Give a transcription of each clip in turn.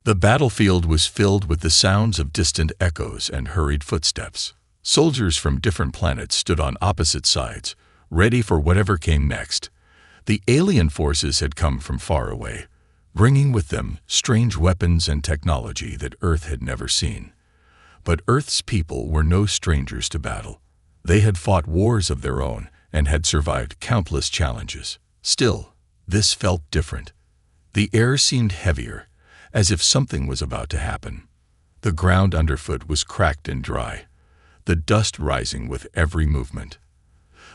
The battlefield was filled with the sounds of distant echoes and hurried footsteps. Soldiers from different planets stood on opposite sides, ready for whatever came next. The alien forces had come from far away, bringing with them strange weapons and technology that Earth had never seen. But Earth's people were no strangers to battle. They had fought wars of their own and had survived countless challenges. Still, this felt different. The air seemed heavier, as if something was about to happen. The ground underfoot was cracked and dry, the dust rising with every movement.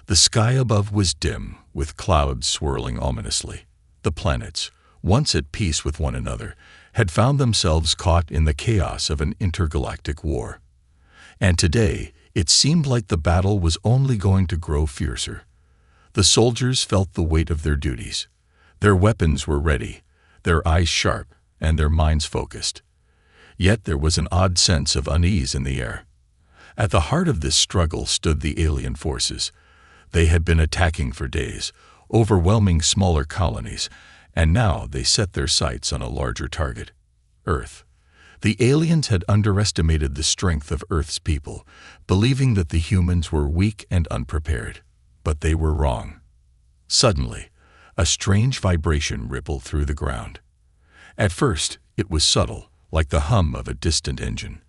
The sky above was dim, with clouds swirling ominously. The planets, once at peace with one another, had found themselves caught in the chaos of an intergalactic war. And today, it seemed like the battle was only going to grow fiercer. The soldiers felt the weight of their duties. Their weapons were ready, their eyes sharp, and their minds focused. Yet there was an odd sense of unease in the air. At the heart of this struggle stood the alien forces. They had been attacking for days, overwhelming smaller colonies, and now they set their sights on a larger target, Earth. The aliens had underestimated the strength of Earth's people, believing that the humans were weak and unprepared. But they were wrong. Suddenly, a strange vibration rippled through the ground. At first, it was subtle, like the hum of a distant engine.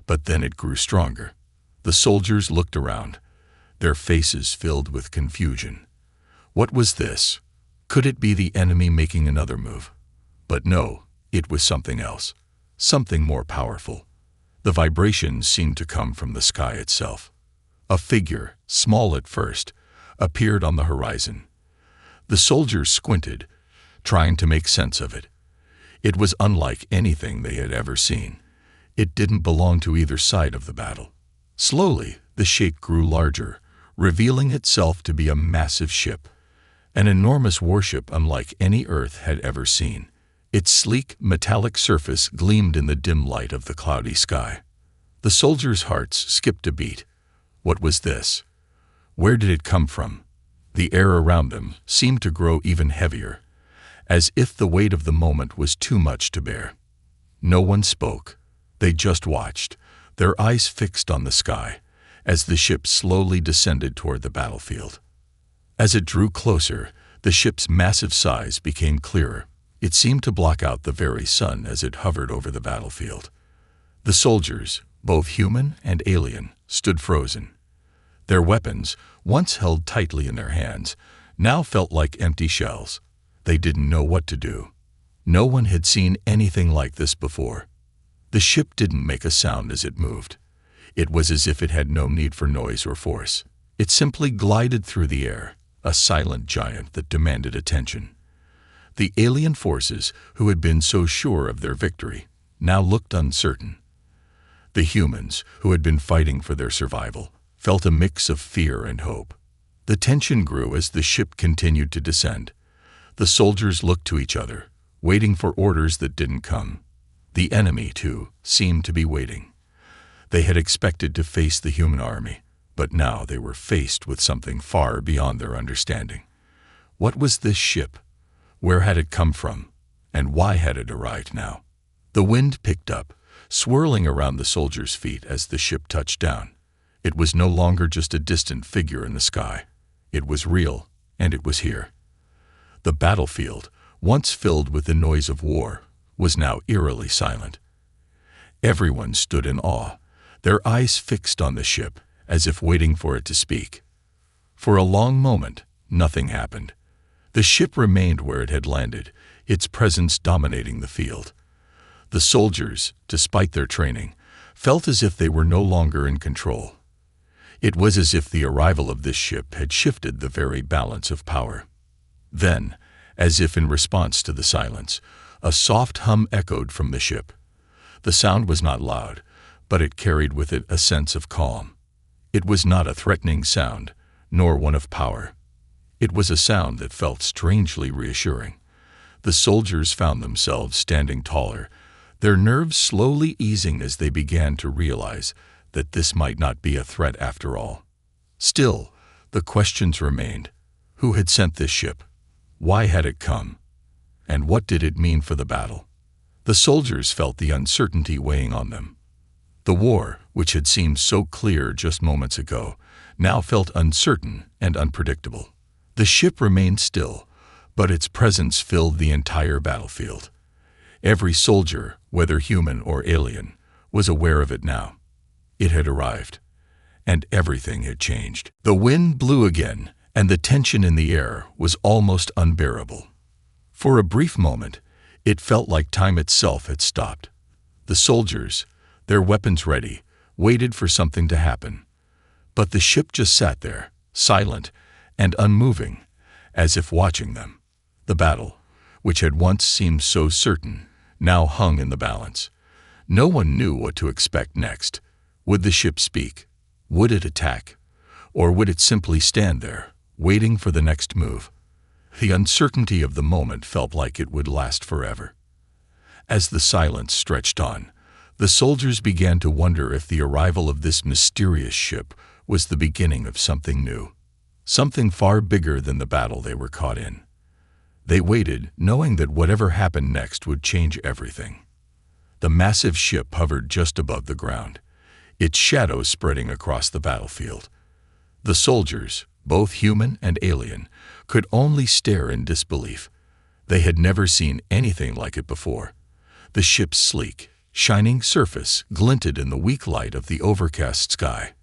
But then it grew stronger. The soldiers looked around, their faces filled with confusion. What was this? Could it be the enemy making another move? But no, it was something else, something more powerful. The vibrations seemed to come from the sky itself. A figure, small at first, appeared on the horizon. The soldiers squinted, trying to make sense of it. It was unlike anything they had ever seen. It didn't belong to either side of the battle. Slowly, the shape grew larger, revealing itself to be a massive ship, an enormous warship unlike any Earth had ever seen. Its sleek, metallic surface gleamed in the dim light of the cloudy sky. The soldiers' hearts skipped a beat. What was this? Where did it come from? The air around them seemed to grow even heavier, as if the weight of the moment was too much to bear. No one spoke. They just watched, their eyes fixed on the sky, as the ship slowly descended toward the battlefield. As it drew closer, the ship's massive size became clearer. It seemed to block out the very sun as it hovered over the battlefield. The soldiers, both human and alien, stood frozen. Their weapons, once held tightly in their hands, now felt like empty shells. They didn't know what to do. No one had seen anything like this before. The ship didn't make a sound as it moved. It was as if it had no need for noise or force. It simply glided through the air, a silent giant that demanded attention. The alien forces, who had been so sure of their victory, now looked uncertain. The humans, who had been fighting for their survival, felt a mix of fear and hope. The tension grew as the ship continued to descend. The soldiers looked to each other, waiting for orders that didn't come. The enemy, too, seemed to be waiting. They had expected to face the human army, but now they were faced with something far beyond their understanding. What was this ship? Where had it come from? And why had it arrived now? The wind picked up, swirling around the soldiers' feet as the ship touched down. It was no longer just a distant figure in the sky. It was real, and it was here. The battlefield, once filled with the noise of war, was now eerily silent. Everyone stood in awe, their eyes fixed on the ship, as if waiting for it to speak. For a long moment, nothing happened. The ship remained where it had landed, its presence dominating the field. The soldiers, despite their training, felt as if they were no longer in control. It was as if the arrival of this ship had shifted the very balance of power. Then, as if in response to the silence, a soft hum echoed from the ship. The sound was not loud, but it carried with it a sense of calm. It was not a threatening sound, nor one of power. It was a sound that felt strangely reassuring. The soldiers found themselves standing taller, their nerves slowly easing as they began to realize that this might not be a threat after all. Still, the questions remained. Who had sent this ship? Why had it come? And what did it mean for the battle? The soldiers felt the uncertainty weighing on them. The war, which had seemed so clear just moments ago, now felt uncertain and unpredictable. The ship remained still, but its presence filled the entire battlefield. Every soldier, whether human or alien, was aware of it now. It had arrived, and everything had changed. The wind blew again, and the tension in the air was almost unbearable. For a brief moment, it felt like time itself had stopped. The soldiers, their weapons ready, waited for something to happen. But the ship just sat there, silent and unmoving, as if watching them. The battle, which had once seemed so certain, now hung in the balance. No one knew what to expect next. Would the ship speak? Would it attack? Or would it simply stand there, waiting for the next move? The uncertainty of the moment felt like it would last forever. As the silence stretched on, the soldiers began to wonder if the arrival of this mysterious ship was the beginning of something new, something far bigger than the battle they were caught in. They waited, knowing that whatever happened next would change everything. The massive ship hovered just above the ground, its shadow spreading across the battlefield. The soldiers, both human and alien, could only stare in disbelief. They had never seen anything like it before. The ship's sleek, shining surface glinted in the weak light of the overcast sky.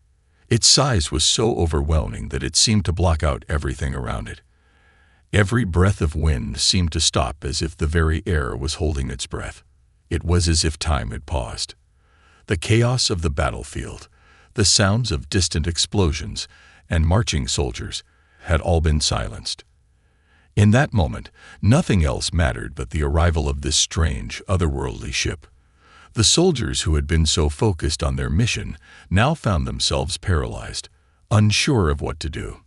Its size was so overwhelming that it seemed to block out everything around it. Every breath of wind seemed to stop as if the very air was holding its breath. It was as if time had paused. The chaos of the battlefield, the sounds of distant explosions and marching soldiers had all been silenced. In that moment, nothing else mattered but the arrival of this strange, otherworldly ship. The soldiers who had been so focused on their mission now found themselves paralyzed, unsure of what to do.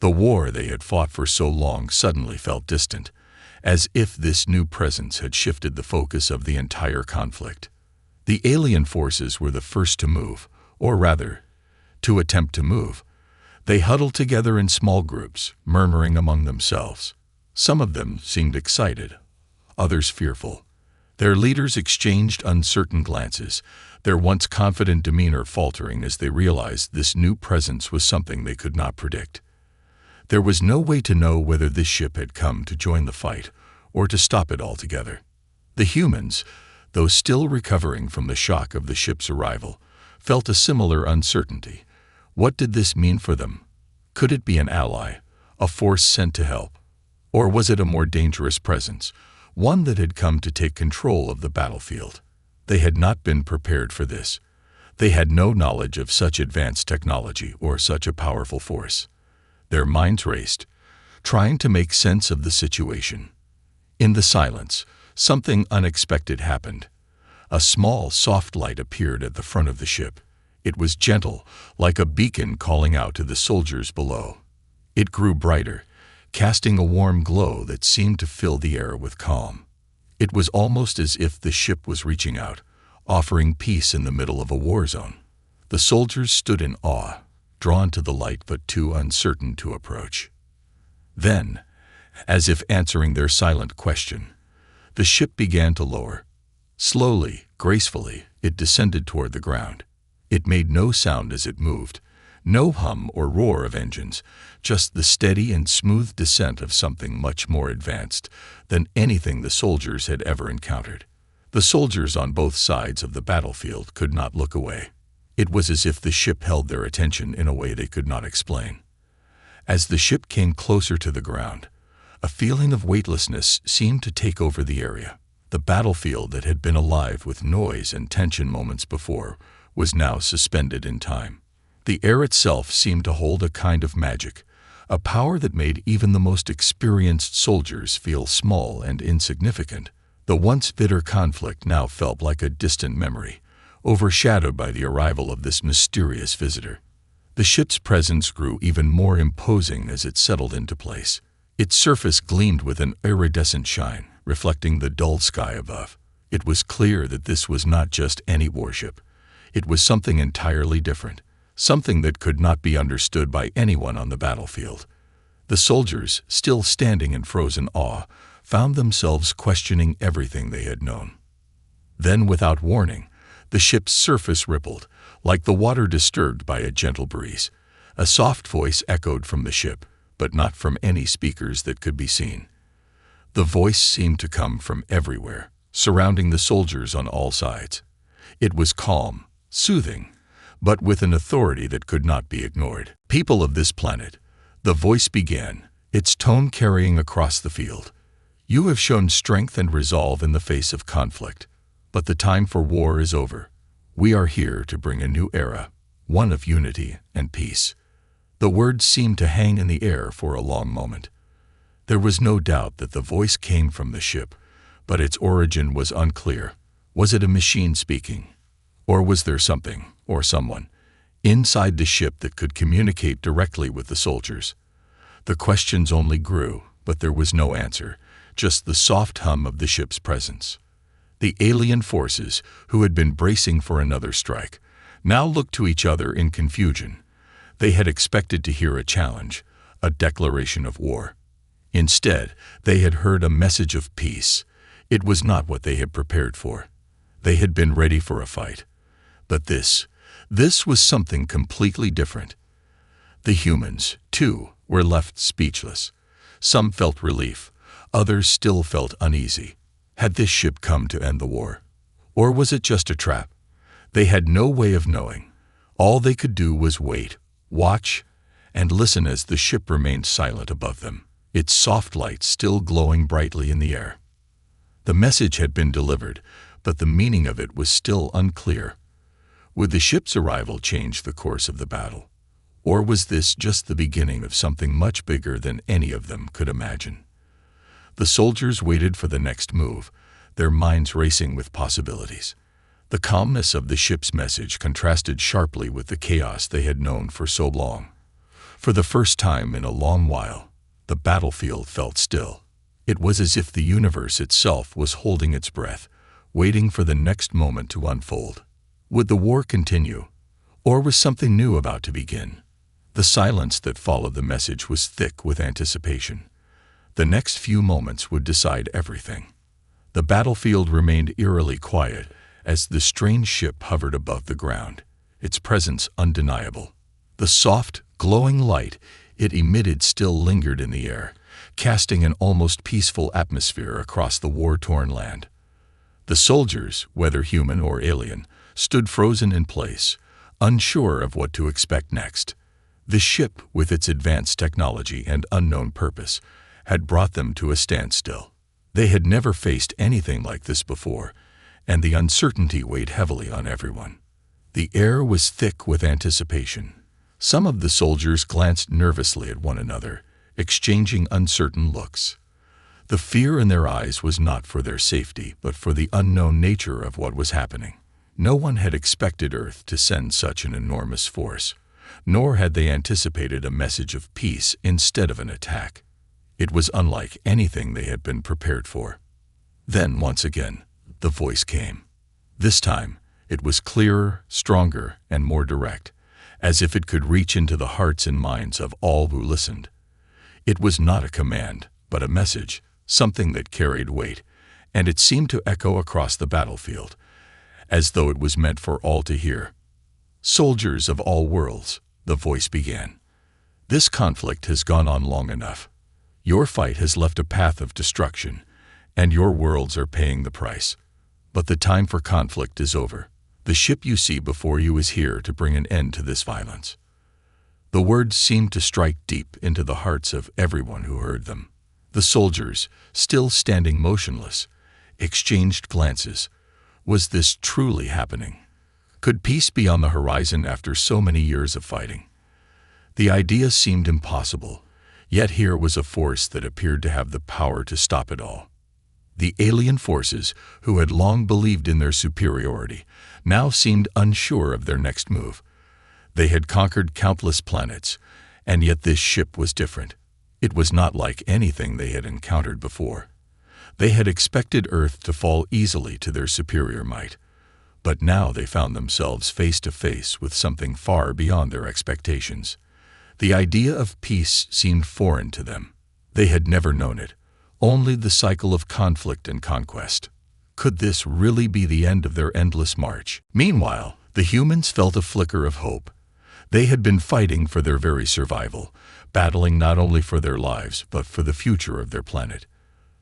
The war they had fought for so long suddenly felt distant, as if this new presence had shifted the focus of the entire conflict. The alien forces were the first to move, or rather, to attempt to move. They huddled together in small groups, murmuring among themselves. Some of them seemed excited, others fearful. Their leaders exchanged uncertain glances, their once confident demeanor faltering as they realized this new presence was something they could not predict. There was no way to know whether this ship had come to join the fight or to stop it altogether. The humans, though still recovering from the shock of the ship's arrival, felt a similar uncertainty. What did this mean for them? Could it be an ally, a force sent to help? Or was it a more dangerous presence, one that had come to take control of the battlefield? They had not been prepared for this. They had no knowledge of such advanced technology or such a powerful force. Their minds raced, trying to make sense of the situation. In the silence, something unexpected happened. A small, soft light appeared at the front of the ship. It was gentle, like a beacon calling out to the soldiers below. It grew brighter, casting a warm glow that seemed to fill the air with calm. It was almost as if the ship was reaching out, offering peace in the middle of a war zone. The soldiers stood in awe, drawn to the light but too uncertain to approach. Then, as if answering their silent question, the ship began to lower. Slowly, gracefully, it descended toward the ground. It made no sound as it moved, no hum or roar of engines, just the steady and smooth descent of something much more advanced than anything the soldiers had ever encountered. The soldiers on both sides of the battlefield could not look away. It was as if the ship held their attention in a way they could not explain. As the ship came closer to the ground, a feeling of weightlessness seemed to take over the area. The battlefield that had been alive with noise and tension moments before was now suspended in time. The air itself seemed to hold a kind of magic, a power that made even the most experienced soldiers feel small and insignificant. The once bitter conflict now felt like a distant memory, overshadowed by the arrival of this mysterious visitor. The ship's presence grew even more imposing as it settled into place. Its surface gleamed with an iridescent shine, reflecting the dull sky above. It was clear that this was not just any warship. It was something entirely different, something that could not be understood by anyone on the battlefield. The soldiers, still standing in frozen awe, found themselves questioning everything they had known. Then, without warning, the ship's surface rippled, like the water disturbed by a gentle breeze. A soft voice echoed from the ship, but not from any speakers that could be seen. The voice seemed to come from everywhere, surrounding the soldiers on all sides. It was calm, soothing, but with an authority that could not be ignored. "People of this planet," the voice began, its tone carrying across the field. "You have shown strength and resolve in the face of conflict, but the time for war is over. We are here to bring a new era, one of unity and peace." The words seemed to hang in the air for a long moment. There was no doubt that the voice came from the ship, but its origin was unclear. Was it a machine speaking? Or was there something, or someone, inside the ship that could communicate directly with the soldiers? The questions only grew, but there was no answer, just the soft hum of the ship's presence. The alien forces, who had been bracing for another strike, now looked to each other in confusion. They had expected to hear a challenge, a declaration of war. Instead, they had heard a message of peace. It was not what they had prepared for. They had been ready for a fight. But this was something completely different. The humans, too, were left speechless. Some felt relief, others still felt uneasy. Had this ship come to end the war? Or was it just a trap? They had no way of knowing. All they could do was wait, watch, and listen as the ship remained silent above them, its soft light still glowing brightly in the air. The message had been delivered, but the meaning of it was still unclear. Would the ship's arrival change the course of the battle? Or was this just the beginning of something much bigger than any of them could imagine? The soldiers waited for the next move, their minds racing with possibilities. The calmness of the ship's message contrasted sharply with the chaos they had known for so long. For the first time in a long while, the battlefield felt still. It was as if the universe itself was holding its breath, waiting for the next moment to unfold. Would the war continue, or was something new about to begin? The silence that followed the message was thick with anticipation. The next few moments would decide everything. The battlefield remained eerily quiet as the strange ship hovered above the ground, its presence undeniable. The soft, glowing light it emitted still lingered in the air, casting an almost peaceful atmosphere across the war-torn land. The soldiers, whether human or alien, stood frozen in place, unsure of what to expect next. The ship, with its advanced technology and unknown purpose, had brought them to a standstill. They had never faced anything like this before, and the uncertainty weighed heavily on everyone. The air was thick with anticipation. Some of the soldiers glanced nervously at one another, exchanging uncertain looks. The fear in their eyes was not for their safety, but for the unknown nature of what was happening. No one had expected Earth to send such an enormous force, nor had they anticipated a message of peace instead of an attack. It was unlike anything they had been prepared for. Then, once again, the voice came. This time, it was clearer, stronger, and more direct, as if it could reach into the hearts and minds of all who listened. It was not a command, but a message, something that carried weight, and it seemed to echo across the battlefield, as though it was meant for all to hear. "Soldiers of all worlds," the voice began, "this conflict has gone on long enough. Your fight has left a path of destruction, and your worlds are paying the price. But the time for conflict is over. The ship you see before you is here to bring an end to this violence." The words seemed to strike deep into the hearts of everyone who heard them. The soldiers, still standing motionless, exchanged glances. Was this truly happening? Could peace be on the horizon after so many years of fighting? The idea seemed impossible, yet here was a force that appeared to have the power to stop it all. The alien forces, who had long believed in their superiority, now seemed unsure of their next move. They had conquered countless planets, and yet this ship was different. It was not like anything they had encountered before. They had expected Earth to fall easily to their superior might, but now they found themselves face to face with something far beyond their expectations. The idea of peace seemed foreign to them. They had never known it, only the cycle of conflict and conquest. Could this really be the end of their endless march? Meanwhile, the humans felt a flicker of hope. They had been fighting for their very survival, battling not only for their lives, but for the future of their planet.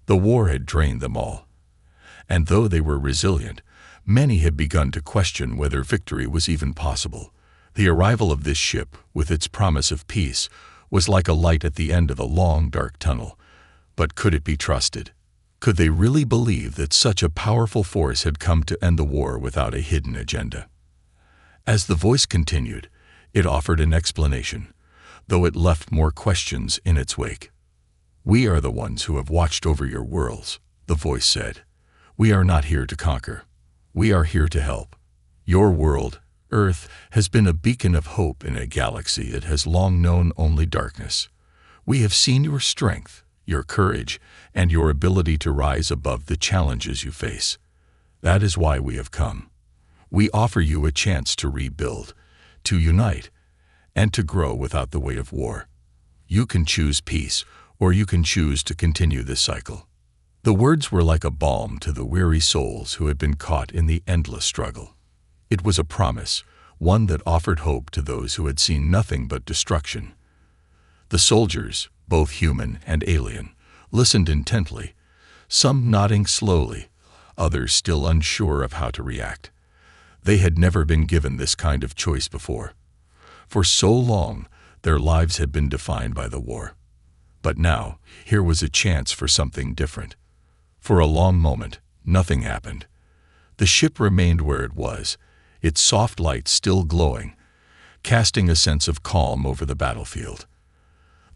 The war had drained them all. And though they were resilient, many had begun to question whether victory was even possible. The arrival of this ship, with its promise of peace, was like a light at the end of a long, dark tunnel. But could it be trusted? Could they really believe that such a powerful force had come to end the war without a hidden agenda? As the voice continued, it offered an explanation, though it left more questions in its wake. "We are the ones who have watched over your worlds," the voice said. "We are not here to conquer. We are here to help. Your world, Earth, has been a beacon of hope in a galaxy that has long known only darkness. We have seen your strength, your courage, and your ability to rise above the challenges you face. That is why we have come. We offer you a chance to rebuild, to unite, and to grow without the weight of war. You can choose peace, or you can choose to continue this cycle." The words were like a balm to the weary souls who had been caught in the endless struggle. It was a promise, one that offered hope to those who had seen nothing but destruction. The soldiers, both human and alien, listened intently, some nodding slowly, others still unsure of how to react. They had never been given this kind of choice before. For so long, their lives had been defined by the war. But now, here was a chance for something different. For a long moment, nothing happened. The ship remained where it was, its soft light still glowing, casting a sense of calm over the battlefield.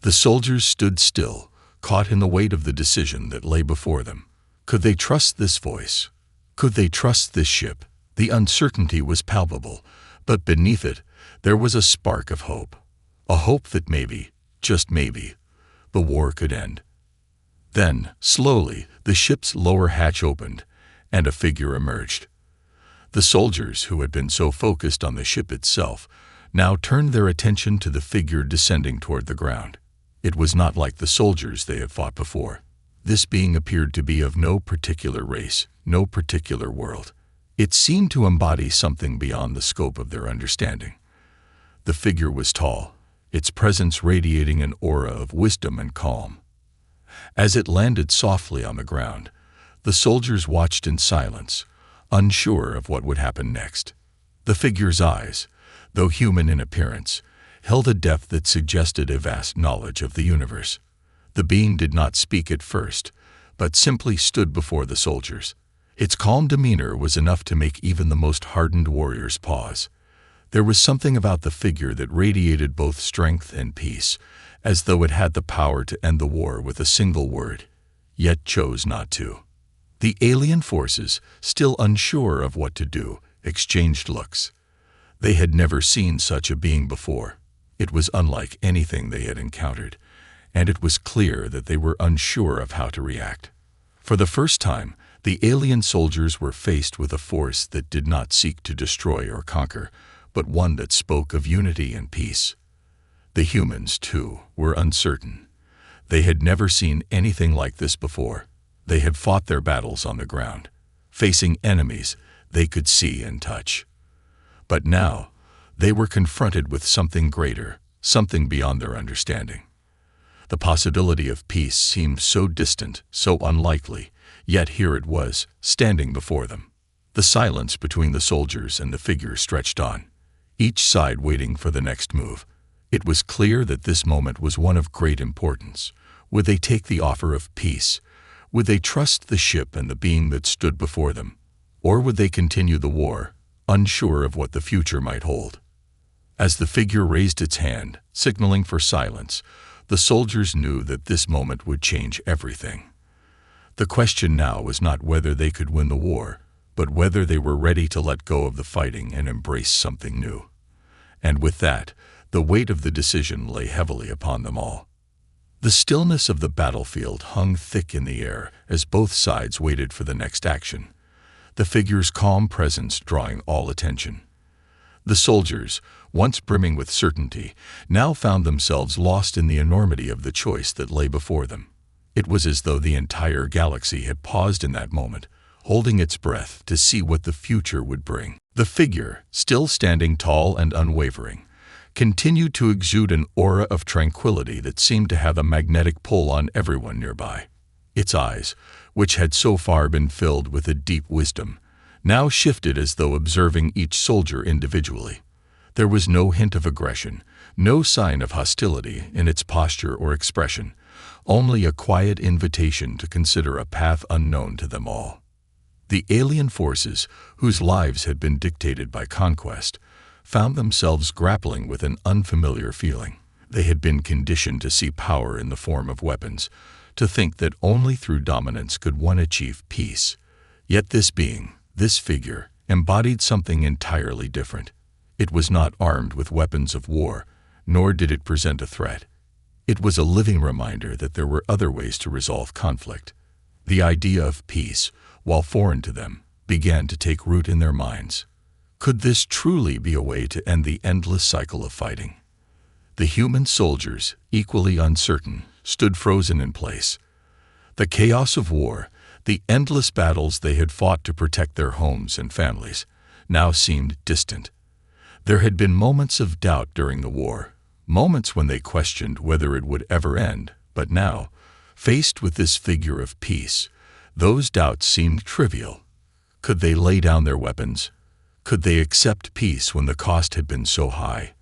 The soldiers stood still, caught in the weight of the decision that lay before them. Could they trust this voice? Could they trust this ship? The uncertainty was palpable, but beneath it, there was a spark of hope. A hope that maybe, just maybe, the war could end. Then, slowly, the ship's lower hatch opened, and a figure emerged. The soldiers, who had been so focused on the ship itself, now turned their attention to the figure descending toward the ground. It was not like the soldiers they had fought before. This being appeared to be of no particular race, no particular world. It seemed to embody something beyond the scope of their understanding. The figure was tall, its presence radiating an aura of wisdom and calm. As it landed softly on the ground, the soldiers watched in silence, unsure of what would happen next. The figure's eyes, though human in appearance, held a depth that suggested a vast knowledge of the universe. The being did not speak at first, but simply stood before the soldiers. Its calm demeanor was enough to make even the most hardened warriors pause. There was something about the figure that radiated both strength and peace, as though it had the power to end the war with a single word, yet chose not to. The alien forces, still unsure of what to do, exchanged looks. They had never seen such a being before. It was unlike anything they had encountered, and it was clear that they were unsure of how to react. For the first time, the alien soldiers were faced with a force that did not seek to destroy or conquer, but one that spoke of unity and peace. The humans, too, were uncertain. They had never seen anything like this before. They had fought their battles on the ground, facing enemies they could see and touch. But now, they were confronted with something greater, something beyond their understanding. The possibility of peace seemed so distant, so unlikely, yet here it was, standing before them. The silence between the soldiers and the figure stretched on, each side waiting for the next move. It was clear that this moment was one of great importance. Would they take the offer of peace? Would they trust the ship and the being that stood before them? Or would they continue the war, unsure of what the future might hold? As the figure raised its hand, signaling for silence, the soldiers knew that this moment would change everything. The question now was not whether they could win the war, but whether they were ready to let go of the fighting and embrace something new. And with that, the weight of the decision lay heavily upon them all. The stillness of the battlefield hung thick in the air as both sides waited for the next action, the figure's calm presence drawing all attention. The soldiers, once brimming with certainty, now found themselves lost in the enormity of the choice that lay before them. It was as though the entire galaxy had paused in that moment, holding its breath to see what the future would bring. The figure, still standing tall and unwavering, continued to exude an aura of tranquility that seemed to have a magnetic pull on everyone nearby. Its eyes, which had so far been filled with a deep wisdom, now shifted as though observing each soldier individually. There was no hint of aggression, no sign of hostility in its posture or expression, only a quiet invitation to consider a path unknown to them all. The alien forces, whose lives had been dictated by conquest, found themselves grappling with an unfamiliar feeling. They had been conditioned to see power in the form of weapons, to think that only through dominance could one achieve peace. Yet this being, this figure, embodied something entirely different. It was not armed with weapons of war, nor did it present a threat. It was a living reminder that there were other ways to resolve conflict. The idea of peace, while foreign to them, began to take root in their minds. Could this truly be a way to end the endless cycle of fighting? The human soldiers, equally uncertain, stood frozen in place. The chaos of war, the endless battles they had fought to protect their homes and families, now seemed distant. There had been moments of doubt during the war, moments when they questioned whether it would ever end, but now, faced with this figure of peace, those doubts seemed trivial. Could they lay down their weapons? Could they accept peace when the cost had been so high?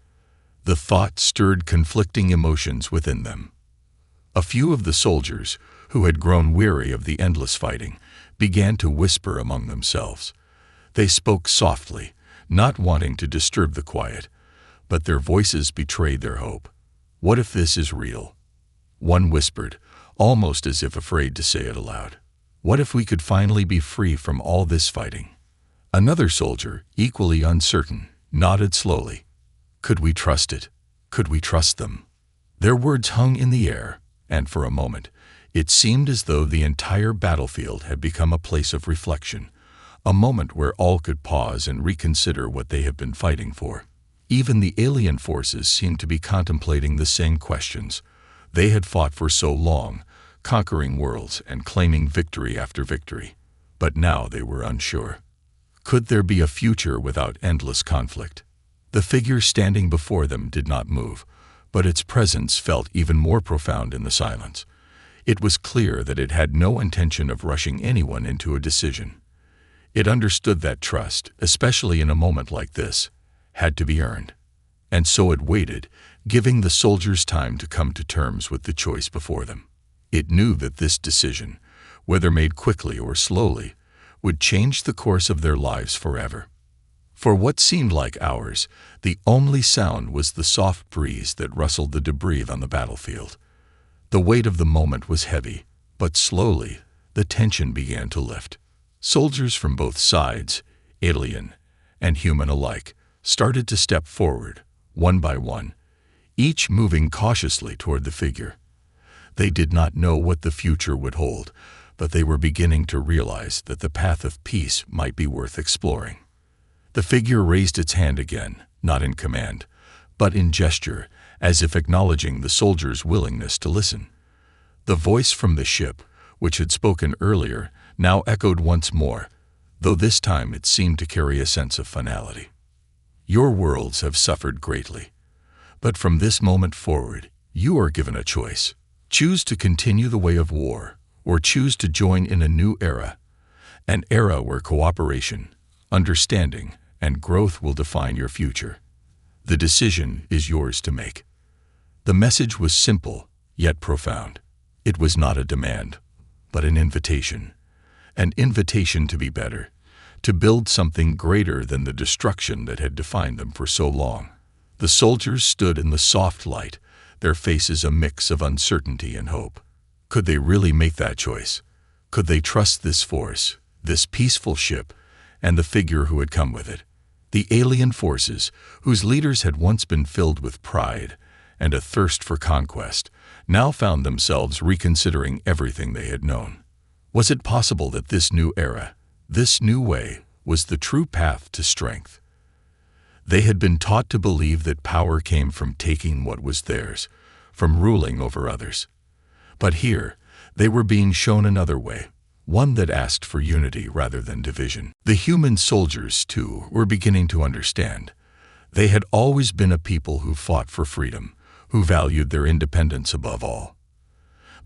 The thought stirred conflicting emotions within them. A few of the soldiers, who had grown weary of the endless fighting, began to whisper among themselves. They spoke softly, not wanting to disturb the quiet, but their voices betrayed their hope. What if this is real? One whispered, almost as if afraid to say it aloud. What if we could finally be free from all this fighting? Another soldier, equally uncertain, nodded slowly. Could we trust it? Could we trust them? Their words hung in the air, and for a moment, it seemed as though the entire battlefield had become a place of reflection, a moment where all could pause and reconsider what they have been fighting for. Even the alien forces seemed to be contemplating the same questions. They had fought for so long, conquering worlds and claiming victory after victory, but now they were unsure. Could there be a future without endless conflict? The figure standing before them did not move, but its presence felt even more profound in the silence. It was clear that it had no intention of rushing anyone into a decision. It understood that trust, especially in a moment like this, had to be earned. And so it waited, giving the soldiers time to come to terms with the choice before them. It knew that this decision, whether made quickly or slowly, would change the course of their lives forever. For what seemed like hours, the only sound was the soft breeze that rustled the debris on the battlefield. The weight of the moment was heavy, but slowly the tension began to lift. Soldiers from both sides, alien and human alike, started to step forward, one by one, each moving cautiously toward the figure. They did not know what the future would hold, but they were beginning to realize that the path of peace might be worth exploring. The figure raised its hand again, not in command, but in gesture, as if acknowledging the soldiers' willingness to listen. The voice from the ship, which had spoken earlier, now echoed once more, though this time it seemed to carry a sense of finality. Your worlds have suffered greatly, but from this moment forward, you are given a choice. Choose to continue the way of war, or choose to join in a new era, an era where cooperation, understanding, and growth will define your future. The decision is yours to make. The message was simple, yet profound. It was not a demand, but an invitation to be better, to build something greater than the destruction that had defined them for so long. The soldiers stood in the soft light, their faces a mix of uncertainty and hope. Could they really make that choice? Could they trust this force, this peaceful ship, and the figure who had come with it? The alien forces, whose leaders had once been filled with pride and a thirst for conquest, now found themselves reconsidering everything they had known. Was it possible that this new era, this new way, was the true path to strength? They had been taught to believe that power came from taking what was theirs, from ruling over others. But here, they were being shown another way, one that asked for unity rather than division. The human soldiers, too, were beginning to understand. They had always been a people who fought for freedom, who valued their independence above all.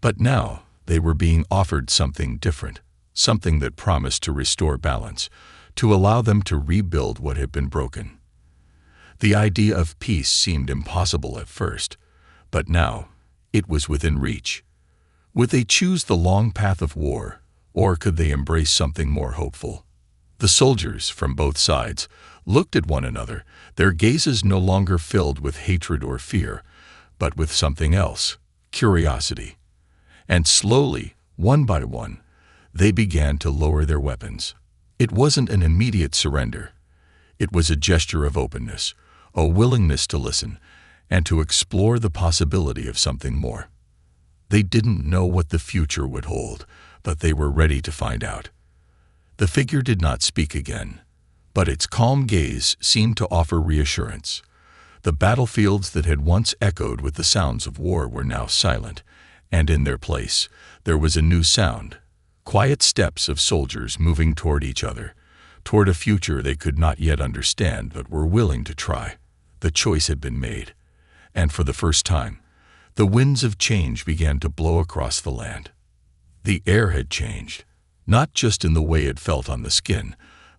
But now they were being offered something different, something that promised to restore balance, to allow them to rebuild what had been broken. The idea of peace seemed impossible at first, but now it was within reach. Would they choose the long path of war, or could they embrace something more hopeful? The soldiers, from both sides, looked at one another, their gazes no longer filled with hatred or fear, but with something else, curiosity. And slowly, one by one, they began to lower their weapons. It wasn't an immediate surrender. It was a gesture of openness, a willingness to listen, and to explore the possibility of something more. They didn't know what the future would hold, but they were ready to find out. The figure did not speak again, but its calm gaze seemed to offer reassurance. The battlefields that had once echoed with the sounds of war were now silent, and in their place there was a new sound, quiet steps of soldiers moving toward each other, toward a future they could not yet understand but were willing to try. The choice had been made, and for the first time, the winds of change began to blow across the land. The air had changed, not just in the way it felt on the skin,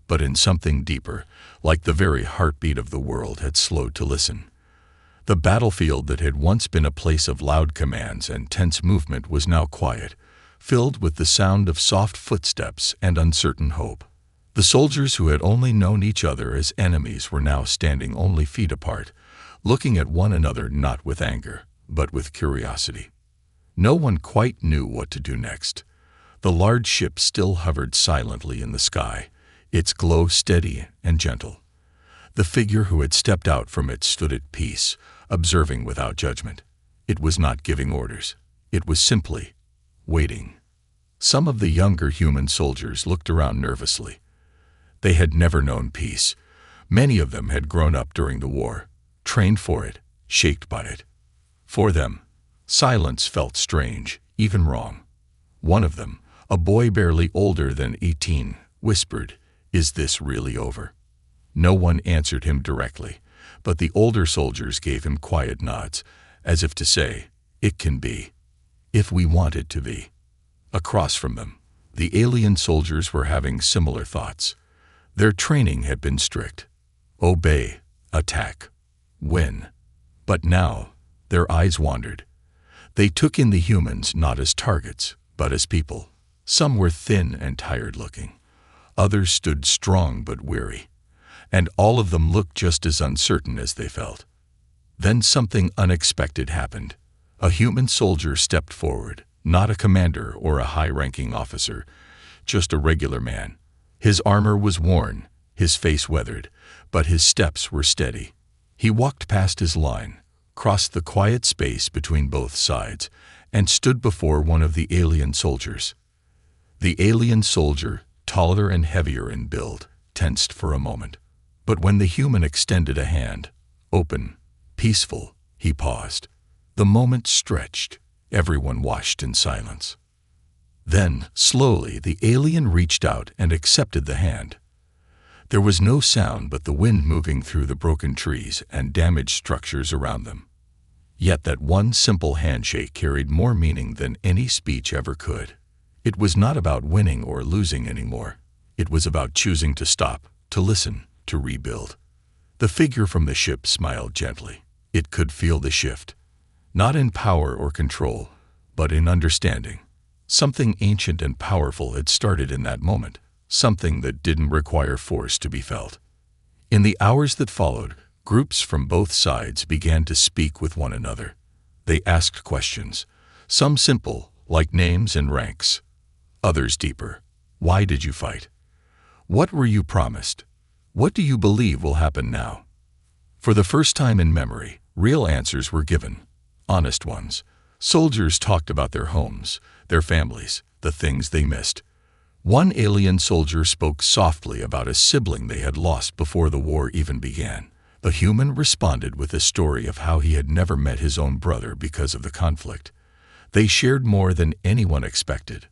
but in something deeper, like the very heartbeat of the world had slowed to listen. The battlefield that had once been a place of loud commands and tense movement was now quiet, filled with the sound of soft footsteps and uncertain hope. The soldiers who had only known each other as enemies were now standing only feet apart, looking at one another not with anger, but with curiosity. No one quite knew what to do next. The large ship still hovered silently in the sky, its glow steady and gentle. The figure who had stepped out from it stood at peace, observing without judgment. It was not giving orders. It was simply waiting. Some of the younger human soldiers looked around nervously. They had never known peace. Many of them had grown up during the war, trained for it, shaped by it. For them, silence felt strange, even wrong. One of them, a boy barely older than 18, whispered, "Is this really over?" No one answered him directly, but the older soldiers gave him quiet nods, as if to say, "It can be, if we want it to be." Across from them, the alien soldiers were having similar thoughts. Their training had been strict. Obey, attack, win. But now, their eyes wandered. They took in the humans not as targets, but as people. Some were thin and tired-looking. Others stood strong but weary. And all of them looked just as uncertain as they felt. Then something unexpected happened. A human soldier stepped forward, not a commander or a high-ranking officer, just a regular man. His armor was worn, his face weathered, but his steps were steady. He walked past his line, crossed the quiet space between both sides, and stood before one of the alien soldiers. The alien soldier, taller and heavier in build, tensed for a moment. But when the human extended a hand, open, peaceful, he paused. The moment stretched. Everyone watched in silence. Then, slowly, the alien reached out and accepted the hand. There was no sound but the wind moving through the broken trees and damaged structures around them. Yet that one simple handshake carried more meaning than any speech ever could. It was not about winning or losing anymore. It was about choosing to stop, to listen, to rebuild. The figure from the ship smiled gently. It could feel the shift, not in power or control, but in understanding. Something ancient and powerful had started in that moment, something that didn't require force to be felt. In the hours that followed, groups from both sides began to speak with one another. They asked questions, some simple, like names and ranks. Others deeper. Why did you fight? What were you promised? What do you believe will happen now? For the first time in memory, real answers were given, honest ones. Soldiers talked about their homes, their families, the things they missed. One alien soldier spoke softly about a sibling they had lost before the war even began. The human responded with a story of how he had never met his own brother because of the conflict. They shared more than anyone expected.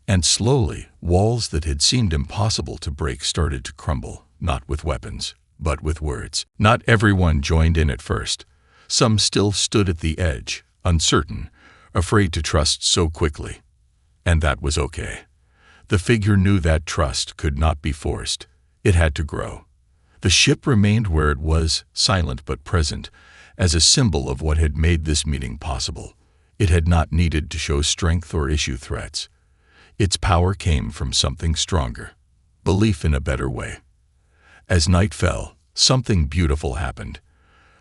And slowly, walls that had seemed impossible to break started to crumble, not with weapons, but with words. Not everyone joined in at first. Some still stood at the edge, uncertain, afraid to trust so quickly. And that was okay. The figure knew that trust could not be forced. It had to grow. The ship remained where it was, silent but present, as a symbol of what had made this meeting possible. It had not needed to show strength or issue threats. Its power came from something stronger, belief in a better way. As night fell, something beautiful happened.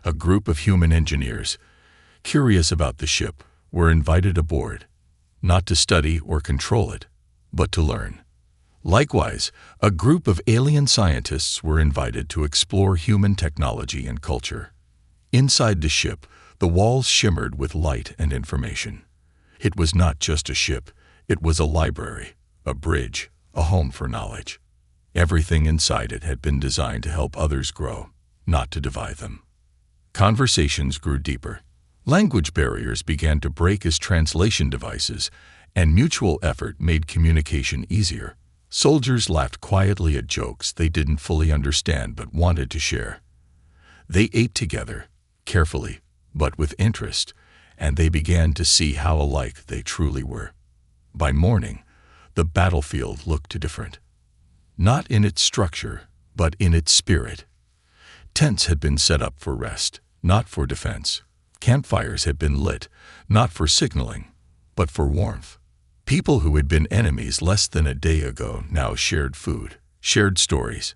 A group of human engineers, curious about the ship, were invited aboard, not to study or control it, but to learn. Likewise, a group of alien scientists were invited to explore human technology and culture. Inside the ship, the walls shimmered with light and information. It was not just a ship. It was a library, a bridge, a home for knowledge. Everything inside it had been designed to help others grow, not to divide them. Conversations grew deeper. Language barriers began to break as translation devices, and mutual effort made communication easier. Soldiers laughed quietly at jokes they didn't fully understand but wanted to share. They ate together, carefully, but with interest, and they began to see how alike they truly were. By morning, the battlefield looked different. Not in its structure, but in its spirit. Tents had been set up for rest, not for defense. Campfires had been lit, not for signaling, but for warmth. People who had been enemies less than a day ago now shared food, shared stories,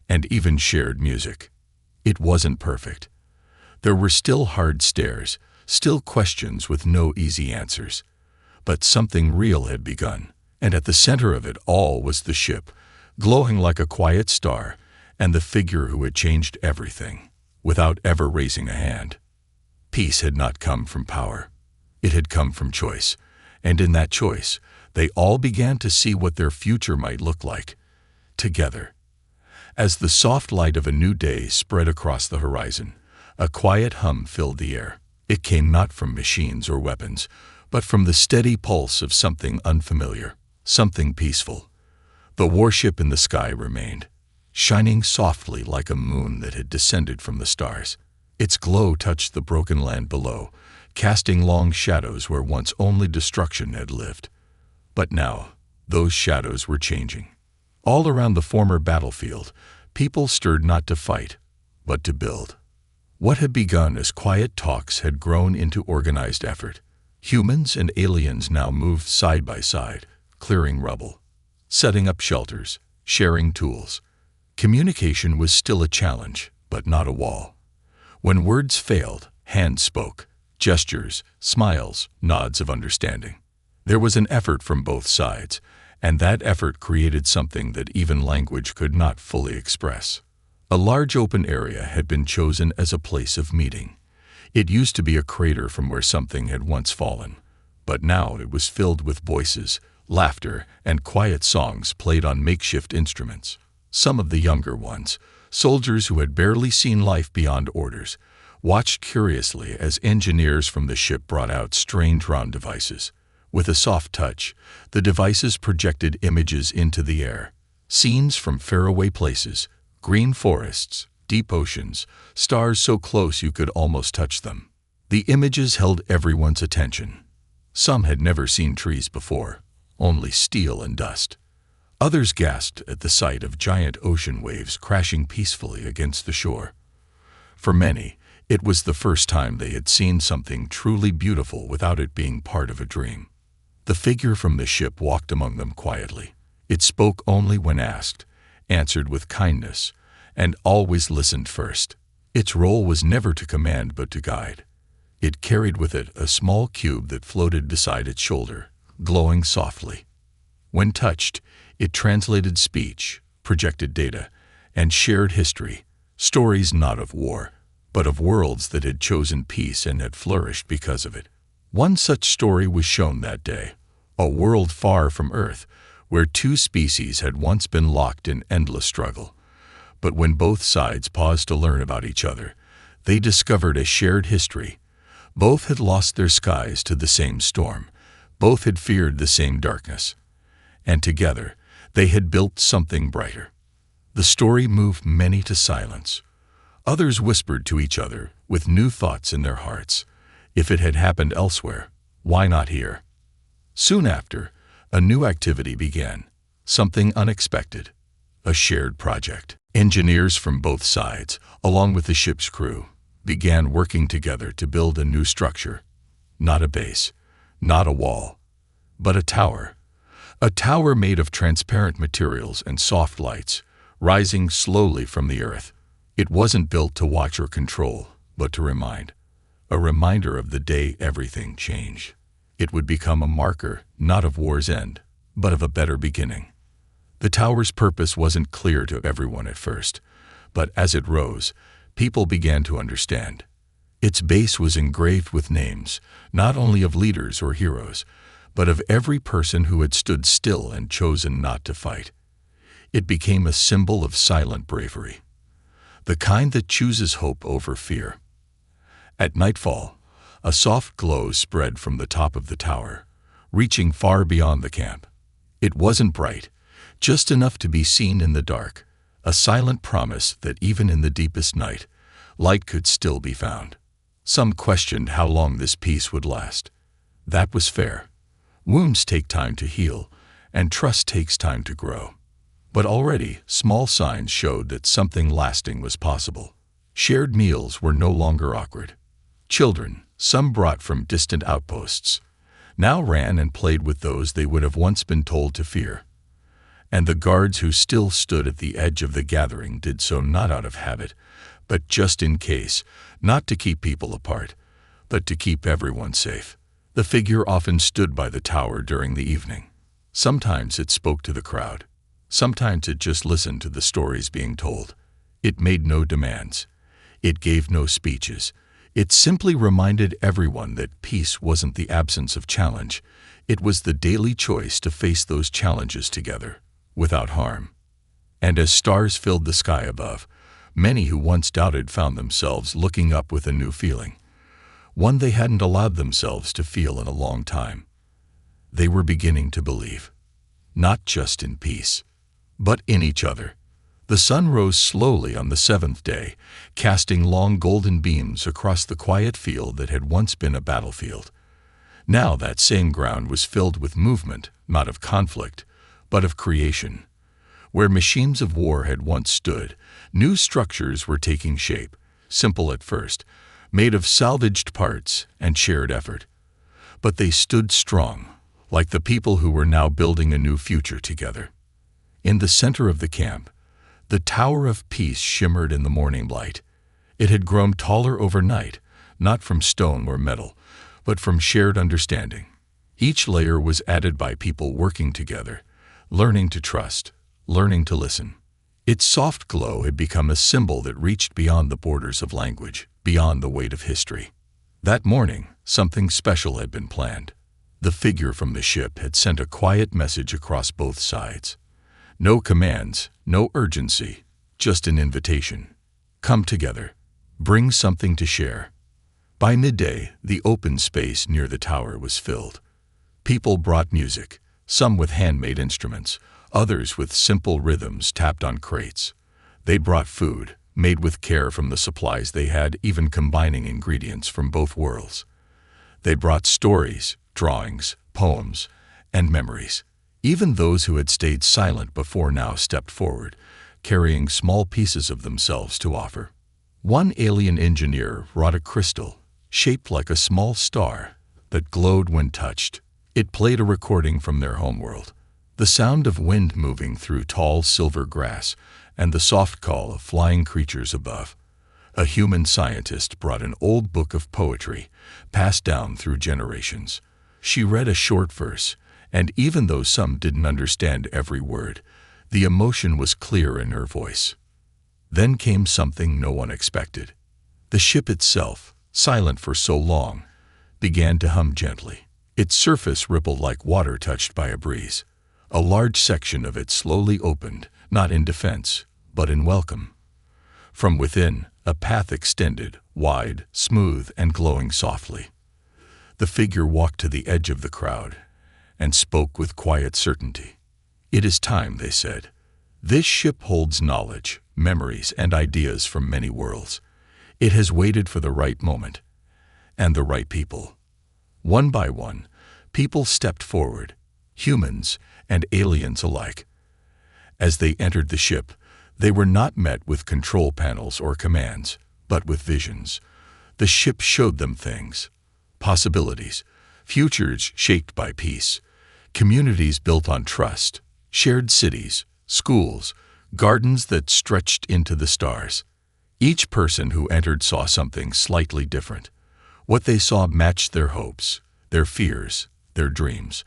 and even shared music. It wasn't perfect. There were still hard stares, still questions with no easy answers. But something real had begun, and at the center of it all was the ship, glowing like a quiet star, and the figure who had changed everything, without ever raising a hand. Peace had not come from power. It had come from choice, and in that choice, they all began to see what their future might look like, together. As the soft light of a new day spread across the horizon, a quiet hum filled the air. It came not from machines or weapons, but from the steady pulse of something unfamiliar, something peaceful. The warship in the sky remained, shining softly like a moon that had descended from the stars. Its glow touched the broken land below, casting long shadows where once only destruction had lived. But now, those shadows were changing. All around the former battlefield, people stirred not to fight, but to build. What had begun as quiet talks had grown into organized effort. Humans and aliens now moved side by side, clearing rubble, setting up shelters, sharing tools. Communication was still a challenge, but not a wall. When words failed, hands spoke, gestures, smiles, nods of understanding. There was an effort from both sides, and that effort created something that even language could not fully express. A large open area had been chosen as a place of meeting. It used to be a crater from where something had once fallen, but now it was filled with voices, laughter, and quiet songs played on makeshift instruments. Some of the younger ones, soldiers who had barely seen life beyond orders, watched curiously as engineers from the ship brought out strange round devices. With a soft touch, the devices projected images into the air, scenes from faraway places, green forests, deep oceans, stars so close you could almost touch them. The images held everyone's attention. Some had never seen trees before, only steel and dust. Others gasped at the sight of giant ocean waves crashing peacefully against the shore. For many, it was the first time they had seen something truly beautiful without it being part of a dream. The figure from the ship walked among them quietly. It spoke only when asked, answered with kindness, and always listened first. Its role was never to command but to guide. It carried with it a small cube that floated beside its shoulder, glowing softly. When touched, it translated speech, projected data, and shared history, stories not of war, but of worlds that had chosen peace and had flourished because of it. One such story was shown that day, a world far from Earth, where two species had once been locked in endless struggle. But when both sides paused to learn about each other, they discovered a shared history. Both had lost their skies to the same storm. Both had feared the same darkness. and together they had built something brighter. The story moved many to silence. Others whispered to each other with new thoughts in their hearts. If it had happened elsewhere, why not here? Soon after, a new activity began, something unexpected, a shared project. Engineers from both sides, along with the ship's crew, began working together to build a new structure. Not a base, not a wall, but a tower. A tower made of transparent materials and soft lights, rising slowly from the earth. It wasn't built to watch or control, but to remind. A reminder of the day everything changed. It would become a marker, not of war's end, but of a better beginning. The tower's purpose wasn't clear to everyone at first, but as it rose, people began to understand. Its base was engraved with names, not only of leaders or heroes, but of every person who had stood still and chosen not to fight. It became a symbol of silent bravery, the kind that chooses hope over fear. At nightfall, a soft glow spread from the top of the tower, reaching far beyond the camp. It wasn't bright, just enough to be seen in the dark, a silent promise that even in the deepest night, light could still be found. Some questioned how long this peace would last. That was fair. Wounds take time to heal, and trust takes time to grow. But already, small signs showed that something lasting was possible. Shared meals were no longer awkward. Children, some brought from distant outposts, now ran and played with those they would have once been told to fear. And the guards who still stood at the edge of the gathering did so not out of habit, but just in case, not to keep people apart, but to keep everyone safe. The figure often stood by the tower during the evening. Sometimes it spoke to the crowd. Sometimes it just listened to the stories being told. It made no demands. It gave no speeches. It simply reminded everyone that peace wasn't the absence of challenge. It was the daily choice to face those challenges together, without harm. And as stars filled the sky above, many who once doubted found themselves looking up with a new feeling, one they hadn't allowed themselves to feel in a long time. They were beginning to believe, not just in peace, but in each other. The sun rose slowly on the seventh day, casting long golden beams across the quiet field that had once been a battlefield. Now that same ground was filled with movement, not of conflict, but of creation. Where machines of war had once stood, new structures were taking shape, simple at first, made of salvaged parts and shared effort. But they stood strong, like the people who were now building a new future together. In the center of the camp, the Tower of Peace shimmered in the morning light. It had grown taller overnight, not from stone or metal, but from shared understanding. Each layer was added by people working together, learning to trust, learning to listen. Its soft glow had become a symbol that reached beyond the borders of language, beyond the weight of history. That morning, something special had been planned. The figure from the ship had sent a quiet message across both sides. No commands, no urgency, just an invitation. Come together. Bring something to share. By midday, the open space near the tower was filled. People brought music, some with handmade instruments, others with simple rhythms tapped on crates. They brought food, made with care from the supplies they had, even combining ingredients from both worlds. They brought stories, drawings, poems, and memories. Even those who had stayed silent before now stepped forward, carrying small pieces of themselves to offer. One alien engineer wrought a crystal, shaped like a small star, that glowed when touched. It played a recording from their homeworld, the sound of wind moving through tall silver grass and the soft call of flying creatures above. A human scientist brought an old book of poetry, passed down through generations. She read a short verse, and even though some didn't understand every word, the emotion was clear in her voice. Then came something no one expected. The ship itself, silent for so long, began to hum gently. Its surface rippled like water touched by a breeze. A large section of it slowly opened, not in defense, but in welcome. From within, a path extended, wide, smooth, and glowing softly. The figure walked to the edge of the crowd and spoke with quiet certainty. "It is time," they said. "This ship holds knowledge, memories, and ideas from many worlds. It has waited for the right moment and the right people." One by one, people stepped forward, humans and aliens alike. As they entered the ship, they were not met with control panels or commands, but with visions. The ship showed them things, possibilities, futures shaped by peace, communities built on trust, shared cities, schools, gardens that stretched into the stars. Each person who entered saw something slightly different. What they saw matched their hopes, their fears, their dreams.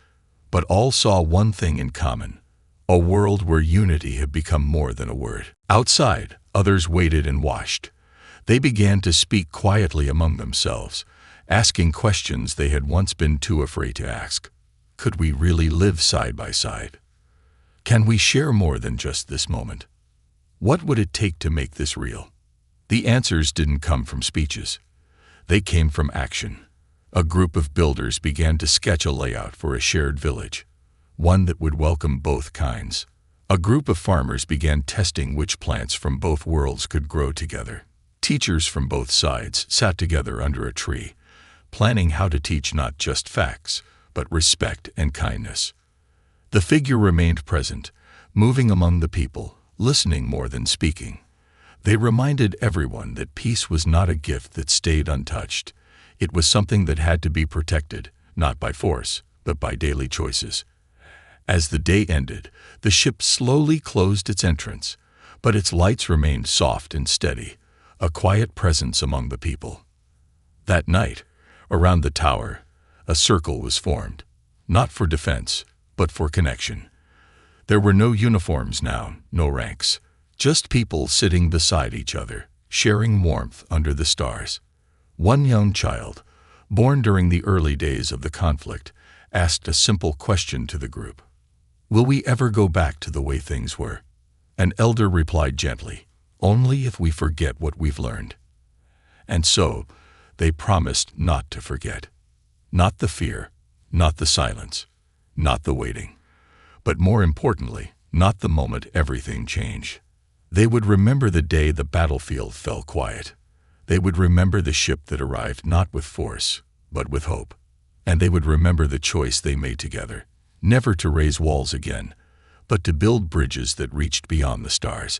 But all saw one thing in common: a world where unity had become more than a word. Outside, others waited and watched. They began to speak quietly among themselves, asking questions they had once been too afraid to ask. Could we really live side by side? Can we share more than just this moment? What would it take to make this real? The answers didn't come from speeches. They came from action. A group of builders began to sketch a layout for a shared village, one that would welcome both kinds. A group of farmers began testing which plants from both worlds could grow together. Teachers from both sides sat together under a tree, planning how to teach not just facts, but respect and kindness. The figure remained present, moving among the people, listening more than speaking. They reminded everyone that peace was not a gift that stayed untouched. It was something that had to be protected, not by force, but by daily choices. As the day ended, the ship slowly closed its entrance, but its lights remained soft and steady, a quiet presence among the people. That night, around the tower, a circle was formed, not for defense, but for connection. There were no uniforms now, no ranks, just people sitting beside each other, sharing warmth under the stars. One young child, born during the early days of the conflict, asked a simple question to the group. "Will we ever go back to the way things were?" An elder replied gently, "Only if we forget what we've learned." And so, they promised not to forget. Not the fear, not the silence, not the waiting, but more importantly, not the moment everything changed. They would remember the day the battlefield fell quiet. They would remember the ship that arrived not with force, but with hope. And they would remember the choice they made together, never to raise walls again, but to build bridges that reached beyond the stars.